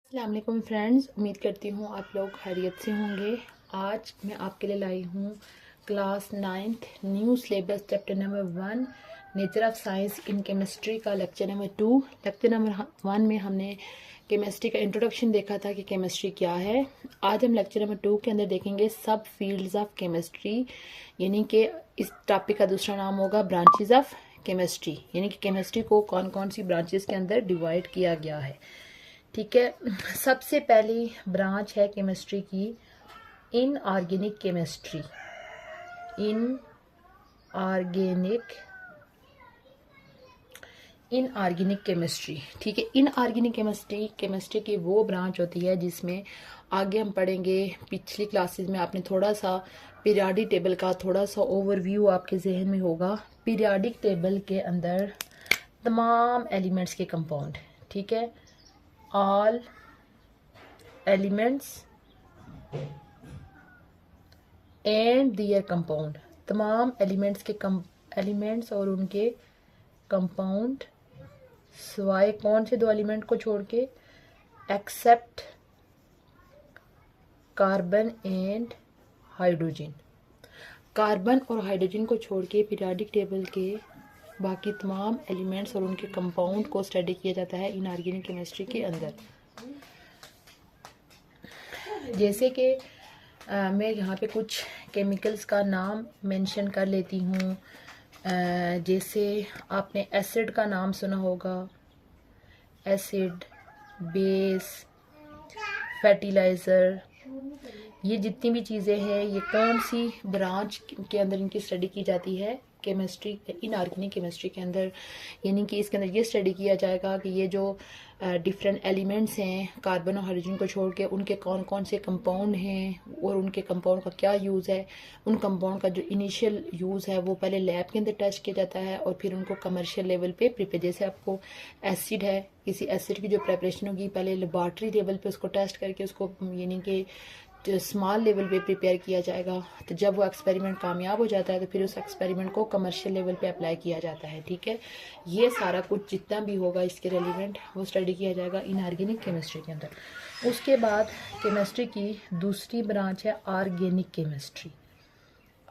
अस्सलाम वालेकुम फ्रेंड्स, उम्मीद करती हूँ आप लोग खैरियत से होंगे। आज मैं आपके लिए लाई हूँ class 9th new syllabus chapter number 1 nature of science in chemistry का लेक्चर नंबर 2। लेक्चर नंबर 1 में हमने केमिस्ट्री का इंट्रोडक्शन देखा था कि केमिस्ट्री क्या है। आज हम लेक्चर नंबर 2 के अंदर देखेंगे सब फील्ड्स ऑफ केमिस्ट्री, यानी कि इस टॉपिक का दूसरा नाम होगा ब्रांचेस ऑफ केमिस्ट्री, यानी कि केमिस्ट्री को कौन कौन सी ब्रांचेस के अंदर डिवाइड किया गया है। ठीक है, सबसे पहली ब्रांच है केमिस्ट्री की इनऑर्गेनिक केमिस्ट्री। इनऑर्गेनिक केमिस्ट्री, ठीक है। इनऑर्गेनिक केमिस्ट्री की वो ब्रांच होती है जिसमें आगे हम पढ़ेंगे। पिछली क्लासेस में आपने थोड़ा सा पीरियाडिक टेबल का थोड़ा सा ओवरव्यू आपके जहन में होगा। पीरियाडिक टेबल के अंदर तमाम एलिमेंट्स के कंपाउंड, ठीक है, all elements and their compound, तमाम एलिमेंट्स के एलिमेंट्स और उनके कंपाउंड सिवाय कौन से दो एलिमेंट को छोड़ के, except carbon and hydrogen. Carbon और हाइड्रोजन को छोड़ के पीरियाडिक टेबल के बाकी तमाम एलिमेंट्स और उनके कंपाउंड को स्टडी किया जाता है इनऑर्गेनिक केमिस्ट्री के अंदर। जैसे कि मैं यहाँ पे कुछ केमिकल्स का नाम मेंशन कर लेती हूँ। जैसे आपने एसिड का नाम सुना होगा, एसिड, बेस, फर्टिलाइज़र, ये जितनी भी चीज़ें हैं ये कौन सी ब्रांच के अंदर इनकी स्टडी की जाती है, केमिस्ट्री, इनऑर्गेनिक केमिस्ट्री के अंदर। यानी कि इसके अंदर ये स्टडी किया जाएगा कि ये जो डिफरेंट एलिमेंट्स हैं कार्बन और हाइड्रोजन को छोड़ के उनके कौन कौन से कंपाउंड हैं और उनके कंपाउंड का क्या यूज़ है। उन कंपाउंड का जो इनिशियल यूज़ है वो पहले लैब के अंदर टेस्ट किया जाता है और फिर उनको कमर्शियल लेवल पे प्रिपेयर, जैसे आपको एसिड है, किसी एसिड की जो प्रेपरेशन होगी पहले लेबॉर्ट्री लेवल पे उसको टेस्ट करके उसको यानी कि स्मॉल लेवल पे प्रिपेयर किया जाएगा। तो जब वो एक्सपेरिमेंट कामयाब हो जाता है तो फिर उस एक्सपेरिमेंट को कमर्शियल लेवल पे अप्लाई किया जाता है, ठीक है। ये सारा कुछ जितना भी होगा इसके रेलिवेंट वो स्टडी किया जाएगा इनऑर्गेनिक केमिस्ट्री के अंदर। उसके बाद केमिस्ट्री की दूसरी ब्रांच है ऑर्गेनिक केमिस्ट्री।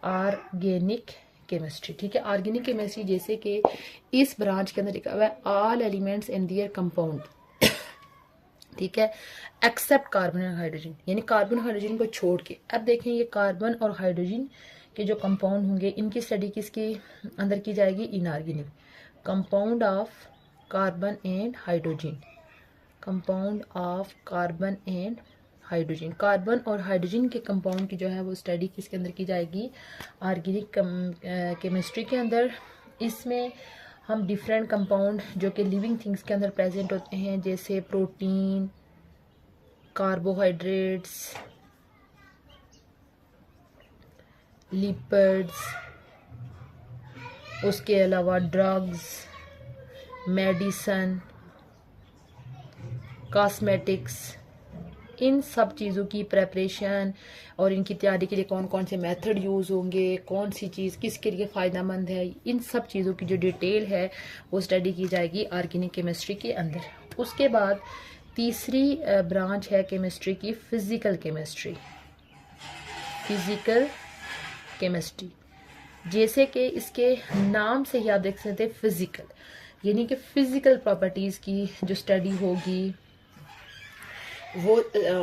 ऑर्गेनिक केमिस्ट्री, ठीक है। ऑर्गेनिक केमिस्ट्री जैसे कि इस ब्रांच के अंदर लिखा हुआ है all elements and there compound, ठीक है, एक्सेप्ट कार्बन और हाइड्रोजन, यानी कार्बन हाइड्रोजन को छोड़ के। अब देखें ये कार्बन और हाइड्रोजन के जो कंपाउंड होंगे इनकी स्टडी किसके अंदर की जाएगी, inorganic. Compound of carbon and hydrogen, compound of carbon and hydrogen, carbon और हाइड्रोजन के कंपाउंड की जो है वो स्टडी किसके अंदर की जाएगी, ऑर्गेनिक केमिस्ट्री के अंदर। इसमें हम डिफरेंट कंपाउंड जो कि लिविंग थिंग्स के अंदर प्रेजेंट होते हैं, जैसे प्रोटीन, कार्बोहाइड्रेट्स, लिपिड्स, उसके अलावा ड्रग्स, मेडिसन, कॉस्मेटिक्स, इन सब चीज़ों की प्रेपरेशन और इनकी तैयारी के लिए कौन कौन से मेथड यूज़ होंगे, कौन सी चीज़ किसके लिए फ़ायदेमंद है, इन सब चीज़ों की जो डिटेल है वो स्टडी की जाएगी ऑर्गेनिक केमिस्ट्री के अंदर। उसके बाद तीसरी ब्रांच है केमिस्ट्री की फिज़िकल केमिस्ट्री। फिज़िकल केमिस्ट्री जैसे कि इसके नाम से ही आप देख सकते हैं फिज़िकल, यानी कि फ़िज़िकल प्रॉपर्टीज़ की जो स्टडी होगी वो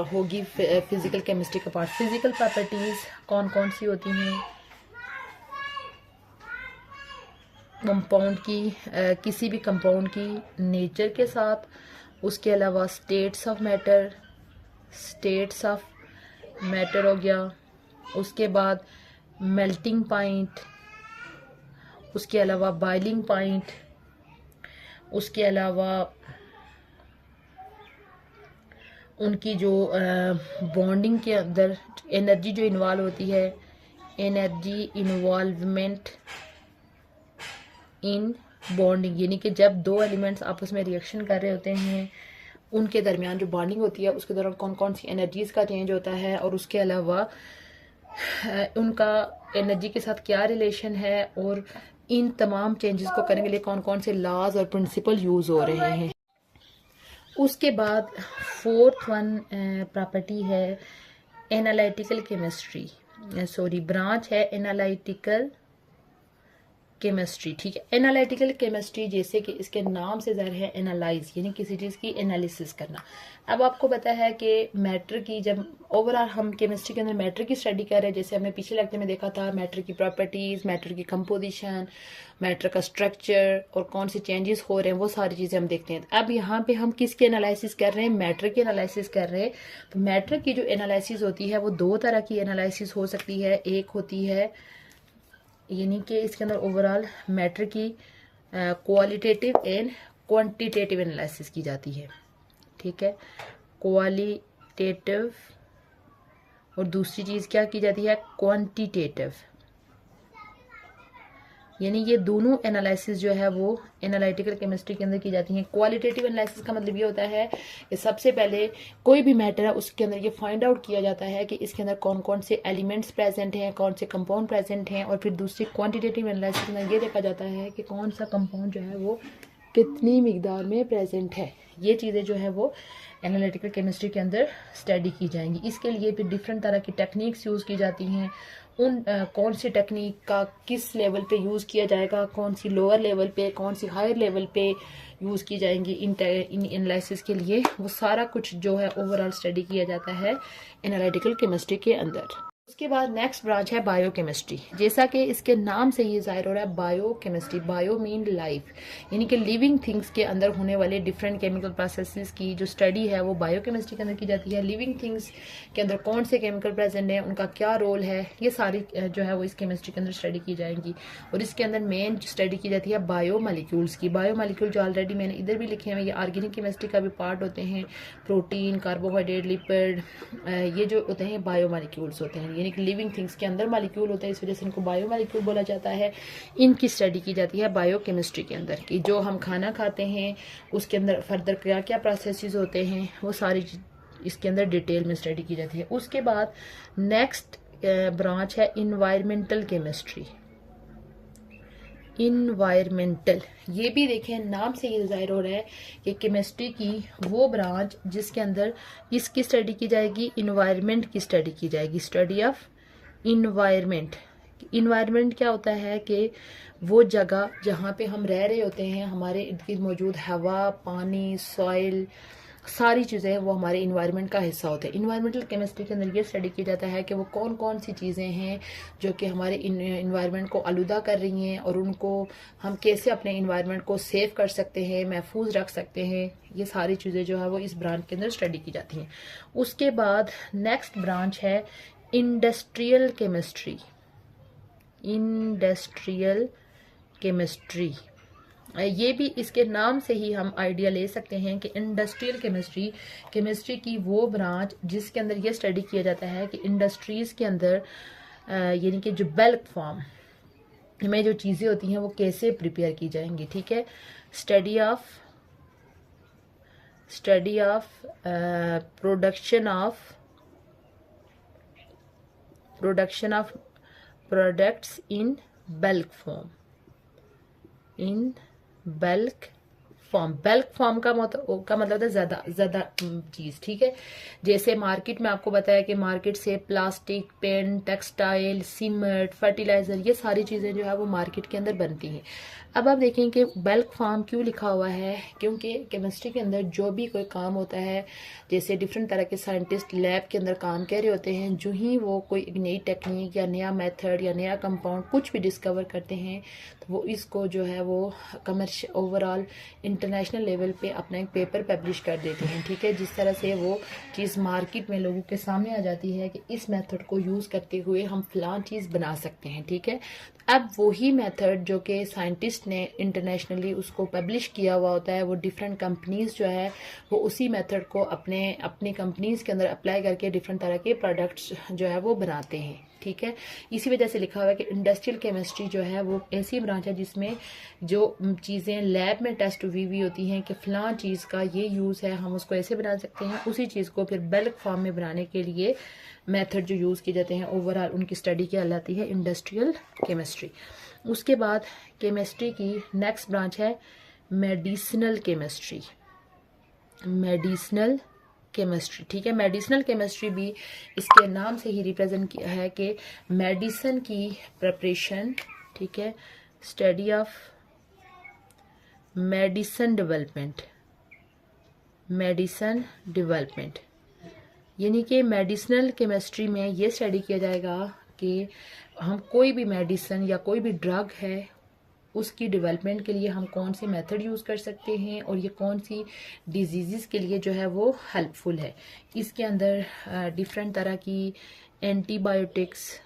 होगी फिजिकल केमिस्ट्री का पार्ट। फिजिकल प्रॉपर्टीज कौन कौन सी होती हैं कंपाउंड की, किसी भी कंपाउंड की नेचर के साथ, उसके अलावा स्टेट्स ऑफ मैटर हो गया, उसके बाद मेल्टिंग पॉइंट, उसके अलावा बॉइलिंग पॉइंट, उसके अलावा उनकी जो बॉन्डिंग के अंदर एनर्जी जो इन्वॉल्व होती है, एनर्जी इन्वॉल्वमेंट इन बॉन्डिंग, यानी कि जब दो एलिमेंट्स आपस में रिएक्शन कर रहे होते हैं उनके दरमियान जो बॉन्डिंग होती है उसके दौरान कौन कौन सी एनर्जीज का चेंज होता है और उसके अलावा उनका एनर्जी के साथ क्या रिलेशन है और इन तमाम चेंजेस को करने के लिए कौन कौन से लॉज और प्रिंसिपल यूज़ हो रहे हैं। उसके बाद फोर्थ वन प्रॉपर्टी है एनालिटिकल केमिस्ट्री, सॉरी ब्रांच है एनालिटिकल केमिस्ट्री। ठीक है, एनालिटिकल केमिस्ट्री जैसे कि इसके नाम से ज़ाहिर है एनालाइज, यानी किसी चीज़ की एनालिसिस करना। अब आपको पता है कि मैटर की, जब ओवरऑल हम केमिस्ट्री के अंदर मैटर की स्टडी कर रहे हैं, जैसे हमने पिछले लेक्चर में देखा था मैटर की प्रॉपर्टीज, मैटर की कंपोजिशन, मैटर का स्ट्रक्चर और कौन से चेंजेस हो रहे हैं, वो सारी चीज़ें हम देखते हैं। अब यहाँ पे हम किसकी एनालिसिस कर रहे हैं? मैटर की एनालिसिस कर रहे हैं। तो मैटर की जो एनालिसिस होती है वो दो तरह की एनालिसिस हो सकती है। एक होती है यानी कि इसके अंदर ओवरऑल मैटर की क्वालिटेटिव एंड क्वांटिटेटिव एनालिसिस की जाती है। ठीक है, क्वालिटेटिव और दूसरी चीज़ क्या की जाती है? क्वांटिटेटिव। यानी ये दोनों एनालिसिस जो है वो एनालिटिकल केमिस्ट्री के अंदर की जाती हैं। क्वालिटेटिव एनालिसिस का मतलब ये होता है कि सबसे पहले कोई भी मैटर है उसके अंदर ये फाइंड आउट किया जाता है कि इसके अंदर कौन कौन से एलिमेंट्स प्रेजेंट हैं, कौन से कंपाउंड प्रेजेंट हैं, और फिर दूसरी क्वांटिटेटिव एनालिसिस में ये देखा जाता है कि कौन सा कंपाउंड जो है वो कितनी मिकदार में प्रेजेंट है। ये चीज़ें जो है वो एनालिटिकल केमिस्ट्री के अंदर स्टडी की जाएंगी। इसके लिए फिर डिफरेंट तरह की टेक्निक्स यूज़ की जाती हैं। उन कौन सी टेक्निक का किस लेवल पे यूज़ किया जाएगा, कौन सी लोअर लेवल पे, कौन सी हायर लेवल पे यूज़ की जाएंगी इन एनालिसिस के लिए, वो सारा कुछ जो है ओवरऑल स्टडी किया जाता है एनालिटिकल केमिस्ट्री के अंदर। उसके बाद नेक्स्ट ब्रांच है बायोकेमिस्ट्री। जैसा कि इसके नाम से ये जाहिर हो रहा है बायोकेमिस्ट्री, बायो मीन लाइफ, यानी कि लिविंग थिंग्स के अंदर होने वाले डिफरेंट केमिकल प्रोसेसेस की जो स्टडी है वो बायोकेमिस्ट्री के अंदर की जाती है। लिविंग थिंग्स के अंदर कौन से केमिकल प्रेजेंट हैं, उनका क्या रोल है, ये सारी जो है वो इस केमिस्ट्री के अंदर स्टडी की जाएंगी। और इसके अंदर मेन स्टडी की जाती है बायो मालिक्यूल्स की। बायो मालिक्यूल जो ऑलरेडी मैंने इधर भी लिखे हैं, ये ऑर्गेनिक केमिस्ट्री का भी पार्ट होते हैं। प्रोटीन, कार्बोहाइड्रेट, लिपिड, ये जो होते हैं बायो मालिक्यूल्स होते हैं, यानी कि लिविंग थिंग्स के अंदर मालिक्यूल होते हैं, इस वजह से इनको बायो मालिक्यूल बोला जाता है। इनकी स्टडी की जाती है बायोकेमिस्ट्री के अंदर कि जो हम खाना खाते हैं उसके अंदर फर्दर क्या क्या प्रोसेसेस होते हैं, वो सारी इसके अंदर डिटेल में स्टडी की जाती है। उसके बाद नेक्स्ट ब्रांच है इन्वायरमेंटल केमिस्ट्री। इन्वायरमेंटल, ये भी देखें नाम से ये जाहिर हो रहा है कि केमिस्ट्री की वो ब्रांच जिसके अंदर इसकी स्टडी की जाएगी, इन्वायरमेंट की स्टडी की जाएगी, स्टडी ऑफ इन्वायरमेंट। इन्वायरमेंट क्या होता है कि वो जगह जहाँ पे हम रह रहे होते हैं, हमारे इर्द गिर्द मौजूद हवा, पानी, सॉइल, सारी चीज़ें वो हमारे इन्वायरमेंट का हिस्सा होते हैं। इन्वायरमेंटल केमिस्ट्री के अंदर ये स्टडी किया जाता है कि वो कौन कौन सी चीज़ें हैं जो कि हमारे इन्वायरमेंट को आलूदा कर रही हैं, और उनको हम कैसे अपने इन्वायरमेंट को सेव कर सकते हैं, महफूज रख सकते हैं। ये सारी चीज़ें जो है वो इस ब्रांच के अंदर स्टडी की जाती हैं। उसके बाद नेक्स्ट ब्रांच है इंडस्ट्रियल केमिस्ट्री। इंडस्ट्रियल केमिस्ट्री, ये भी इसके नाम से ही हम आइडिया ले सकते हैं कि इंडस्ट्रियल केमिस्ट्री, केमिस्ट्री की वो ब्रांच जिसके अंदर ये स्टडी किया जाता है कि इंडस्ट्रीज के अंदर यानी कि जो बल्क फॉर्म में जो चीज़ें होती हैं वो कैसे प्रिपेयर की जाएंगी। ठीक है, study of production of products in bulk form, in bulk form. Bulk form का मतलब है ज्यादा चीज। ठीक है, जैसे मार्केट में आपको बताया कि मार्केट से plastic, pen, textile, cement, fertiliser, ये सारी चीजें जो है वो मार्केट के अंदर बनती हैं। अब आप देखें कि बल्क फार्म क्यों लिखा हुआ है, क्योंकि केमिस्ट्री के अंदर जो भी कोई काम होता है, जैसे डिफरेंट तरह के साइंटिस्ट लैब के अंदर काम कर रहे होते हैं, जो ही वो कोई एक नई टेक्निक या नया मेथड या नया कंपाउंड कुछ भी डिस्कवर करते हैं, तो वो इसको जो है वो कमर्शियल ओवरऑल इंटरनेशनल लेवल पे अपना एक पेपर पब्लिश कर देते हैं। ठीक है, जिस तरह से वो चीज़ मार्केट में लोगों के सामने आ जाती है कि इस मेथड को यूज़ करते हुए हम फलां चीज़ बना सकते हैं। ठीक है, अब वही मेथड जो कि साइंटिस्ट ने इंटरनेशनली उसको पब्लिश किया हुआ होता है, वो डिफरेंट कंपनीज जो है वो उसी मेथड को अपनी कंपनीज के अंदर अप्लाई करके डिफरेंट तरह के प्रोडक्ट्स जो है वो बनाते हैं। ठीक है, इसी वजह से लिखा हुआ है कि इंडस्ट्रियल केमिस्ट्री जो है वो ऐसी ब्रांच है जिसमें जो चीज़ें लैब में टेस्ट हुई होती हैं कि फलां चीज़ का ये यूज़ है, हम उसको ऐसे बना सकते हैं, उसी चीज़ को फिर बल्क फॉर्म में बनाने के लिए मेथड जो यूज़ किए जाते हैं ओवरऑल उनकी स्टडी कहलाती है इंडस्ट्रियल केमिस्ट्री। उसके बाद केमिस्ट्री की नेक्स्ट ब्रांच है मेडिसिनल केमिस्ट्री। Medicinal chemistry. ठीक है, मेडिसिनल केमिस्ट्री भी इसके नाम से ही रिप्रेजेंट किया है कि मेडिसिन की प्रिपरेशन, ठीक है, study of medicine development, medicine development, यानी कि मेडिसिनल केमिस्ट्री में ये स्टडी किया जाएगा कि हम कोई भी मेडिसिन या कोई भी ड्रग है उसकी डेवलपमेंट के लिए हम कौन से मेथड यूज़ कर सकते हैं और ये कौन सी डिजीज़ के लिए जो है वो हेल्पफुल है। इसके अंदर डिफरेंट तरह की एंटीबायोटिक्स,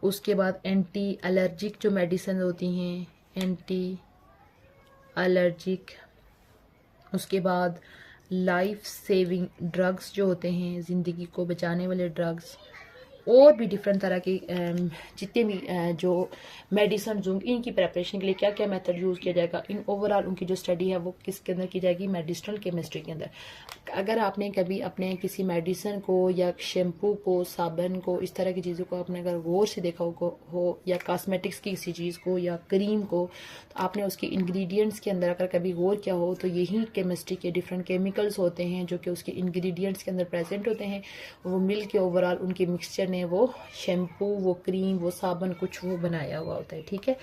उसके बाद एंटी एलर्जिक जो मेडिसिन होती हैं, एंटी एलर्जिक, उसके बाद लाइफ सेविंग ड्रग्स जो होते हैं, ज़िंदगी को बचाने वाले ड्रग्स, और भी डिफरेंट तरह की जितने भी जो मेडिसिन होंगी इनकी प्रिपरेशन के लिए क्या क्या मेथड यूज़ किया जाएगा, इन ओवरऑल उनकी जो स्टडी है वो किसके अंदर की जाएगी, मेडिसिनल केमिस्ट्री के अंदर। अगर आपने कभी अपने किसी मेडिसिन को या शैम्पू को, साबुन को, इस तरह की चीज़ों को आपने अगर गौर से देखा हो या कॉस्मेटिक्स की किसी चीज़ को या क्रीम को, तो आपने उसके इंग्रेडिएंट्स के अंदर अगर कभी गौर किया हो तो यही केमिस्ट्री के डिफरेंट केमिकल्स होते हैं जो कि उसके इंग्रेडिएंट्स के अंदर प्रेजेंट होते हैं। वो मिल के ओवरऑल उनके मिक्सचर ने वो शैम्पू, वो क्रीम, वो साबुन कुछ वो बनाया हुआ होता है। ठीक है,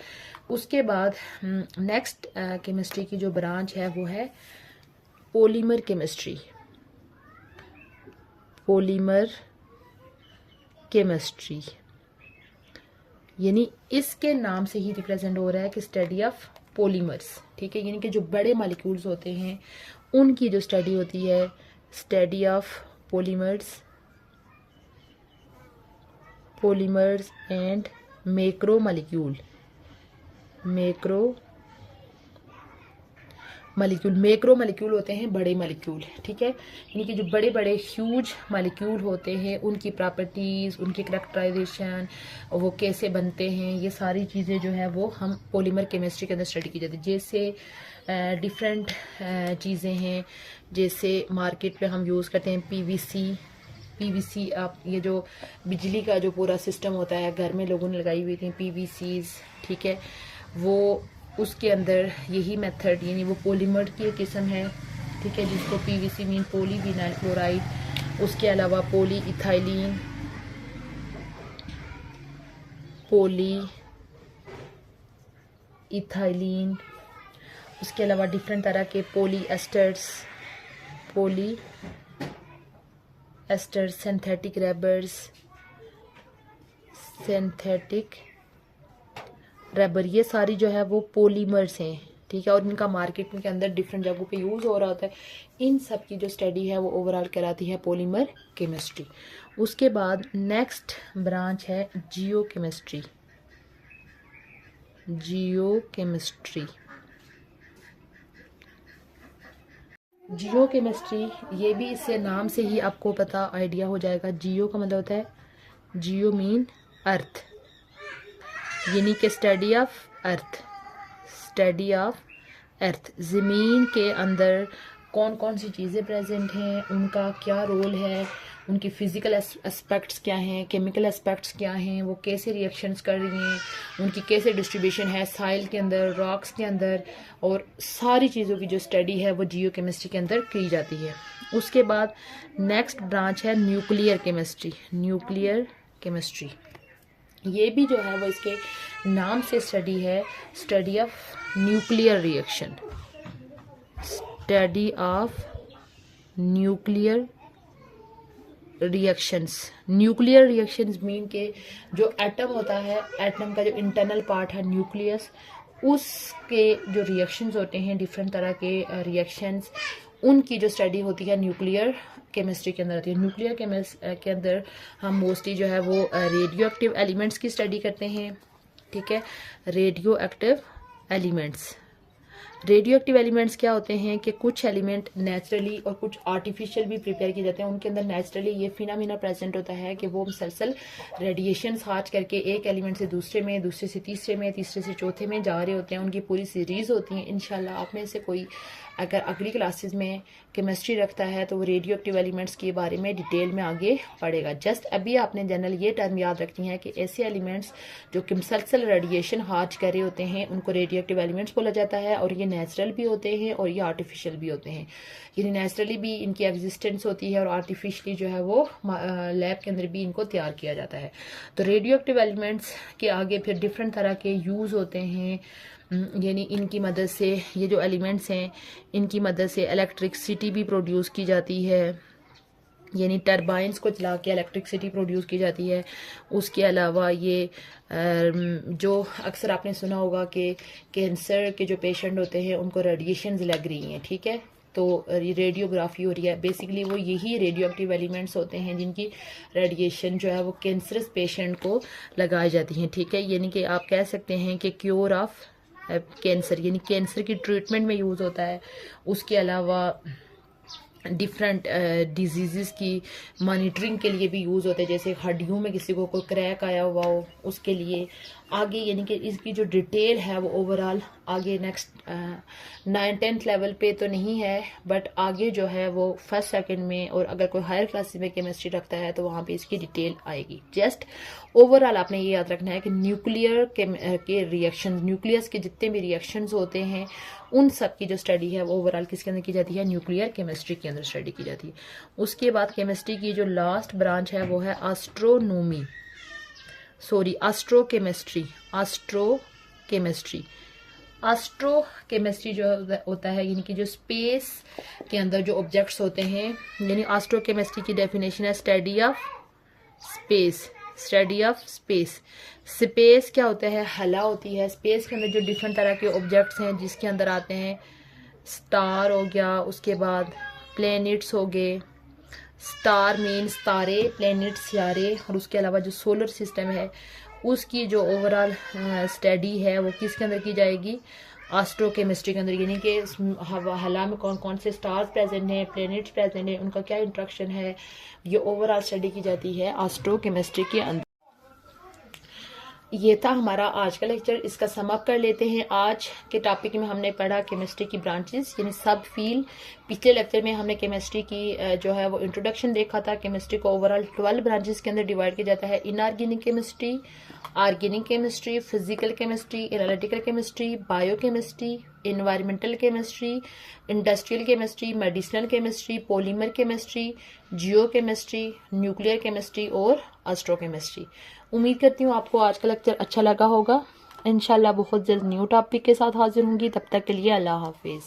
उसके बाद नेक्स्ट केमिस्ट्री की जो ब्रांच है वो है पॉलीमर केमिस्ट्री। पॉलीमर केमिस्ट्री यानी इसके नाम से ही रिप्रेजेंट हो रहा है कि स्टडी ऑफ पॉलीमर्स। ठीक है, यानी कि जो बड़े मॉलिक्यूल्स होते हैं उनकी जो स्टडी होती है, study of polymers, polymers and macro molecule, macro molecule, macro molecule होते हैं बड़े मॉलिक्यूल। ठीक है, यानी कि जो बड़े बड़े ह्यूज मॉलिक्यूल होते हैं उनकी प्रॉपर्टीज़, उनकी कैरेक्टराइजेशन, वो कैसे बनते हैं, ये सारी चीज़ें जो है वो हम पॉलीमर केमिस्ट्री के अंदर स्टडी की जाती है। जैसे डिफरेंट चीज़ें हैं, जैसे मार्केट पे हम यूज़ करते हैं पीवीसी, आप ये जो बिजली का जो पूरा सिस्टम होता है घर में लोगों ने लगाई हुई थी पीवीसीज। ठीक है, वो उसके अंदर यही मेथड, यानी वो पॉलीमर की एक किस्म है। ठीक है, जिसको पीवीसी मीन पॉलीविनाइल क्लोराइड, उसके अलावा पॉली इथाइलिन, उसके अलावा डिफरेंट तरह के पॉली एस्टर्स, सिंथेटिक रबर, ये सारी जो है वो पॉलीमर्स हैं। ठीक है, और इनका मार्केट के अंदर डिफरेंट जगहों पे यूज़ हो रहा होता है। इन सब की जो स्टडी है वो ओवरऑल कहलाती है पॉलीमर केमिस्ट्री। उसके बाद नेक्स्ट ब्रांच है जियो केमिस्ट्री। जियो केमिस्ट्री, ये भी इससे नाम से ही आपको पता आइडिया हो जाएगा। जियो का मतलब होता है, जियो मीन अर्थ, यानी कि स्टडी ऑफ अर्थ, ज़मीन के अंदर कौन कौन सी चीज़ें प्रेजेंट हैं, उनका क्या रोल है, उनकी फिजिकल एस्पेक्ट्स क्या हैं, केमिकल एस्पेक्ट्स क्या हैं, वो कैसे रिएक्शंस कर रही हैं, उनकी कैसे डिस्ट्रीब्यूशन है सॉइल के अंदर, रॉक्स के अंदर, और सारी चीज़ों की जो स्टडी है वो जियो केमिस्ट्री के अंदर की जाती है। उसके बाद नेक्स्ट ब्रांच है न्यूक्लियर केमिस्ट्री। ये भी जो है वो इसके नाम से स्टडी है, study of nuclear reaction, study of nuclear reactions mean के जो एटम होता है, एटम का जो इंटरनल पार्ट है न्यूक्लियस, उसके जो रिएक्शंस होते हैं, डिफरेंट तरह के रिएक्शंस, उनकी जो स्टडी होती है न्यूक्लियर केमिस्ट्री के अंदर होती है। न्यूक्लियर के अंदर हम मोस्टली जो है वो रेडियो एक्टिव एलिमेंट्स की स्टडी करते हैं। ठीक है, रेडियो एक्टिव एलिमेंट्स क्या होते हैं कि कुछ एलिमेंट नेचुरली और कुछ आर्टिफिशियल भी प्रिपेयर किए जाते हैं। उनके अंदर नेचुरली ये फिनोमेना प्रेजेंट होता है कि वो मुसलसल रेडिएशन हार्ज करके एक एलिमेंट से दूसरे में, दूसरे से तीसरे में, तीसरे से चौथे में जा रहे होते हैं। उनकी पूरी सीरीज होती है। इंशाल्लाह आप में से कोई अगर अगली क्लासेस में केमिस्ट्री रखता है तो वो रेडियो एक्टिव एलिमेंट्स के बारे में डिटेल में आगे पढ़ेगा। जस्ट अभी आपने जनरल ये टर्म याद रखनी है कि ऐसे एलिमेंट्स जो कि मुसलसल रेडिएशन हार्ज कर रहे होते हैं उनको रेडियो एक्टिव एलिमेंट्स बोला जाता है, और ये नेचुरल भी होते हैं और ये आर्टिफिशियल भी होते हैं। यानी नेचुरली भी इनकी एग्जिस्टेंस होती है और आर्टिफिशियली जो है वो लैब के अंदर भी इनको तैयार किया जाता है। तो रेडियो एक्टिव एलिमेंट्स के आगे फिर डिफरेंट तरह के यूज़ होते हैं, यानी इनकी मदद से ये जो एलिमेंट्स हैं इनकी मदद से इलेक्ट्रिसिटी भी प्रोड्यूस की जाती है, यानी टरबाइंस को चला के इलेक्ट्रिसिटी प्रोड्यूस की जाती है। उसके अलावा ये जो अक्सर आपने सुना होगा कि कैंसर के जो पेशेंट होते हैं उनको रेडिएशंस लग रही हैं, ठीक है, तो रेडियोग्राफी हो रही है, बेसिकली वो यही रेडियो एक्टिव एलिमेंट्स होते हैं जिनकी रेडिएशन जो है वो कैंसरस पेशेंट को लगाई जाती हैं, ठीक है। यानी कि आप कह सकते हैं कि क्योर ऑफ कैंसर, यानी कैंसर की ट्रीटमेंट में यूज़ होता है। उसके अलावा डिफरेंट डिजीज़ की मॉनिटरिंग के लिए भी यूज़ होते हैं, जैसे हड्डियों में किसी को कोई क्रैक आया हुआ हो उसके लिए आगे, यानी कि इसकी जो डिटेल है वो ओवरऑल आगे नेक्स्ट 9th-10th लेवल पे तो नहीं है, बट आगे जो है वो फर्स्ट सेकंड में, और अगर कोई हायर क्लासेस में केमिस्ट्री रखता है तो वहाँ पे इसकी डिटेल आएगी। जस्ट ओवरऑल आपने ये याद रखना है कि न्यूक्लियर के रिएक्शन, न्यूक्लियस के जितने भी रिएक्शंस होते हैं उन सब की जो स्टडी है वो ओवरऑल किसके अंदर की जाती है, न्यूक्लियर केमिस्ट्री के अंदर स्टडी की जाती है। उसके बाद केमिस्ट्री की जो लास्ट ब्रांच है वो है एस्ट्रो केमिस्ट्री जो होता है, यानी कि जो स्पेस के अंदर जो ऑब्जेक्ट्स होते हैं, यानी एस्ट्रो केमिस्ट्री की डेफिनेशन है स्टडी ऑफ स्पेस। स्पेस क्या होता है, हला होती है। स्पेस के अंदर जो डिफरेंट तरह के ऑब्जेक्ट्स हैं जिसके अंदर आते हैं स्टार हो गया, उसके बाद प्लैनेट्स हो गए, स्टार मीन्स तारे, प्लैनेट सियारे, और उसके अलावा जो सोलर सिस्टम है उसकी जो ओवरऑल स्टडी है वो किसके अंदर की जाएगी, एस्ट्रो केमिस्ट्री के अंदर। यानी कि हला में कौन कौन से स्टार्स प्रेजेंट हैं, प्लैनेट्स प्रेजेंट हैं, उनका क्या इंट्रैक्शन है, ये ओवरऑल स्टडी की जाती है एस्ट्रो केमिस्ट्री के अंदर। ये था हमारा आज का लेक्चर, इसका सम अप कर लेते हैं। आज के टॉपिक में हमने पढ़ा केमिस्ट्री की ब्रांचेस यानी सब फील्ड। पिछले लेक्चर में हमने केमिस्ट्री की जो है वो इंट्रोडक्शन देखा था। केमिस्ट्री को ओवरऑल 12 ब्रांचेस के अंदर डिवाइड किया जाता है। Inorganic chemistry, organic chemistry, physical chemistry, analytical chemistry, bio chemistry, environmental chemistry, industrial chemistry, medicinal chemistry, polymer chemistry, geo chemistry, nuclear chemistry और एस्ट्रो केमिस्ट्री। उम्मीद करती हूँ आपको आज का लेक्चर अच्छा लगा होगा। इंशाल्लाह बहुत जल्द न्यू टॉपिक के साथ हाजिर होंगी। तब तक के लिए अल्लाह हाफिज़।